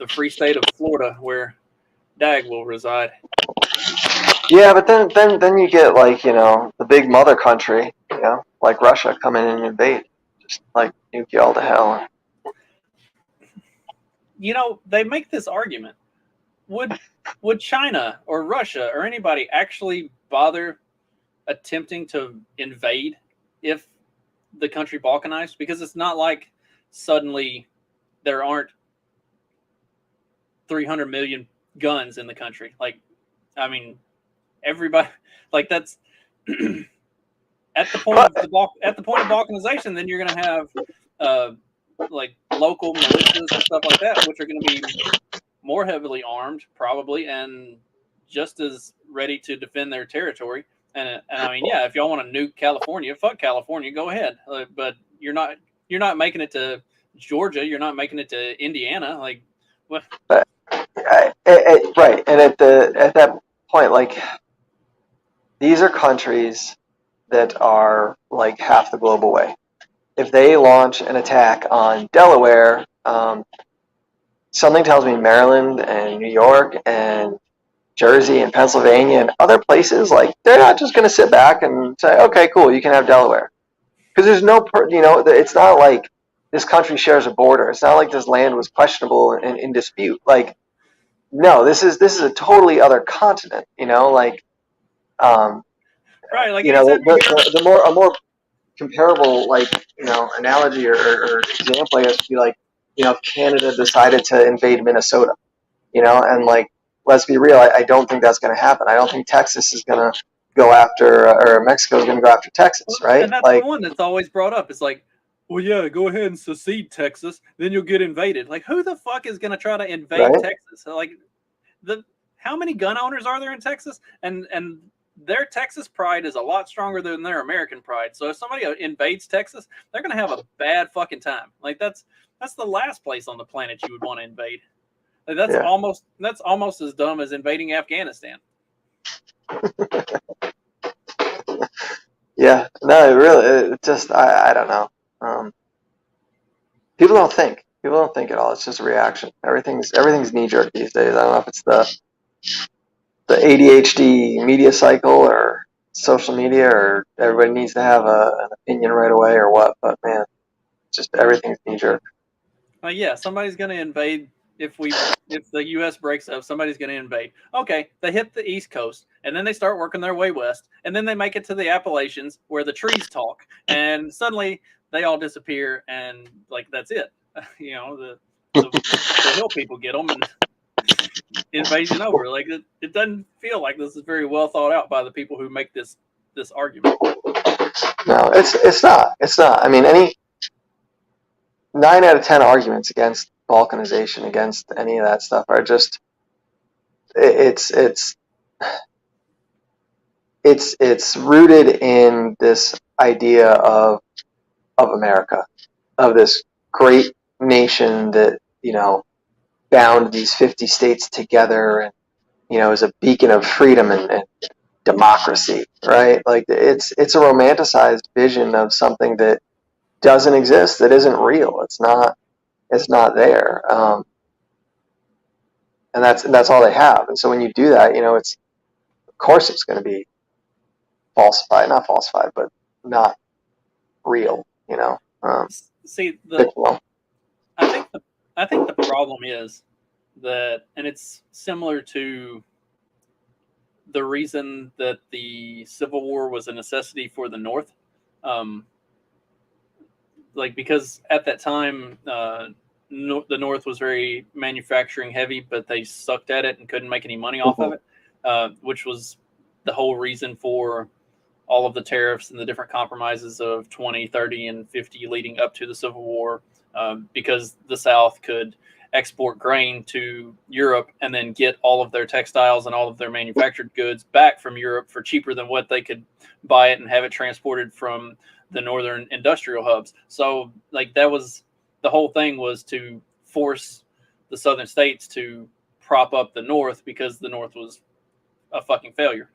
free state of Florida where Dag will reside. Yeah, but then you get like the big mother country, like Russia come in and invade, just like nuke you all to hell. They make this argument: would China or Russia or anybody actually bother attempting to invade if the country balkanized? Because it's not like suddenly there aren't 300 million guns in the country. Like, I mean, everybody, like, that's at the point of balkanization. Then you're going to have like local militias and stuff like that, which are going to be more heavily armed probably and just as ready to defend their territory. And I mean, yeah, if y'all want to nuke California, fuck California, go ahead. But you're not making it to Georgia. You're not making it to Indiana. Like, what? Right, and at that point, like, these are countries that are like half the globe away. If they launch an attack on Delaware, something tells me Maryland and New York and Jersey and Pennsylvania and other places, like, they're not just going to sit back and say, okay, cool, you can have Delaware. Because there's it's not like this country shares a border. It's not like this land was questionable and in dispute. Like, no, this is a totally other continent, Right. Like, a more comparable, like, analogy or example, I guess, would be like, if Canada decided to invade Minnesota, and like, let's be real, I don't think that's going to happen. I don't think Texas is going to go after, or Mexico is going to go after Texas, right? And that's like, the one that's always brought up. It's like, well, yeah, go ahead and secede Texas, then you'll get invaded. Like, who the fuck is going to try to invade right? Texas? Like, how many gun owners are there in Texas? And their Texas pride is a lot stronger than their American pride. So if somebody invades Texas, they're going to have a bad fucking time. Like that's the last place on the planet you would want to invade. Like, that's almost as dumb as invading Afghanistan. Yeah, no, it just I don't know. People don't think. People don't think at all. It's just a reaction. Everything's knee jerk these days. I don't know if it's the ADHD media cycle or social media, or everybody needs to have an opinion right away or what. But man, just everything's knee jerk. Yeah, somebody's going to invade. If the U.S. breaks up, somebody's going to invade. Okay, they hit the East Coast, and then they start working their way west, and then they make it to the Appalachians where the trees talk, and suddenly they all disappear, and like that's it. You know, the hill people get them, and invasion over. Like it doesn't feel like this is very well thought out by the people who make this argument. No, it's not. It's not. I mean, any 9 out of 10 arguments against balkanization, against any of that stuff, are just it's rooted in this idea of America, of this great nation that, you know, bound these 50 states together and, you know, is a beacon of freedom and democracy, right? Like it's a romanticized vision of something that doesn't exist, that isn't real. It's not there. And that's all they have. And so when you do that, you know, of course it's going to be not falsified, but not real, you know. See, I think the problem is that, and it's similar to the reason that the Civil War was a necessity for the North. Like, because at that time, the North was very manufacturing heavy, but they sucked at it and couldn't make any money off of it, which was the whole reason for all of the tariffs and the different compromises of 20, 30, and 50 leading up to the Civil War, because the South could export grain to Europe and then get all of their textiles and all of their manufactured goods back from Europe for cheaper than what they could buy it and have it transported from the northern industrial hubs. So like that was the whole thing, was to force the southern states to prop up the North because the North was a fucking failure.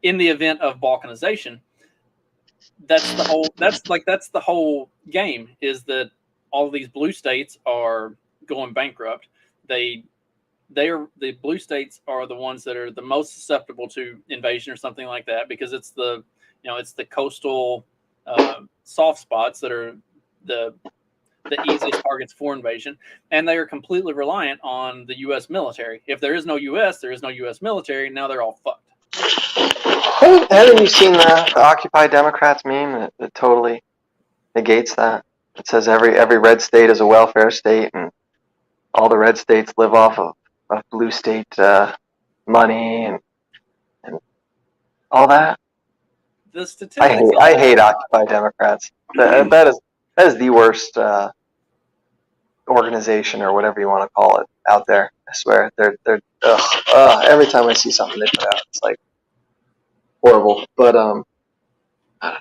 In the event of balkanization, that's the whole game, is that all of these blue states are going bankrupt. The blue states are the ones that are the most susceptible to invasion or something like that, because it's the coastal soft spots that are the easiest targets for invasion, and they are completely reliant on the U.S. military. If there is no U.S., there is no U.S. military. Now they're all fucked. Haven't you seen the Occupy Democrats meme that totally negates that? It says every red state is a welfare state, and all the red states live off of blue state money and all that. The statistics. I hate Occupy Democrats. That is the worst organization, or whatever you want to call it, out there. I swear, they're every time I see something they put out, it's like horrible. But I don't know.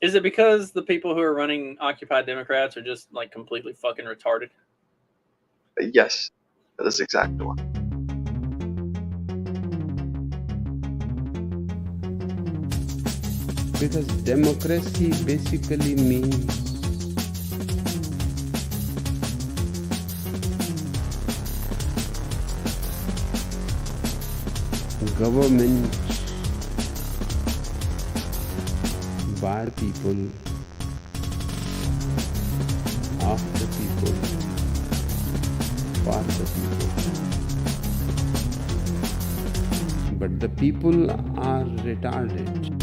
Is it because the people who are running Occupy Democrats are just like completely fucking retarded? Yes, that is exactly the one. Because democracy basically means government by people, of the people, for the people. But the people are retarded.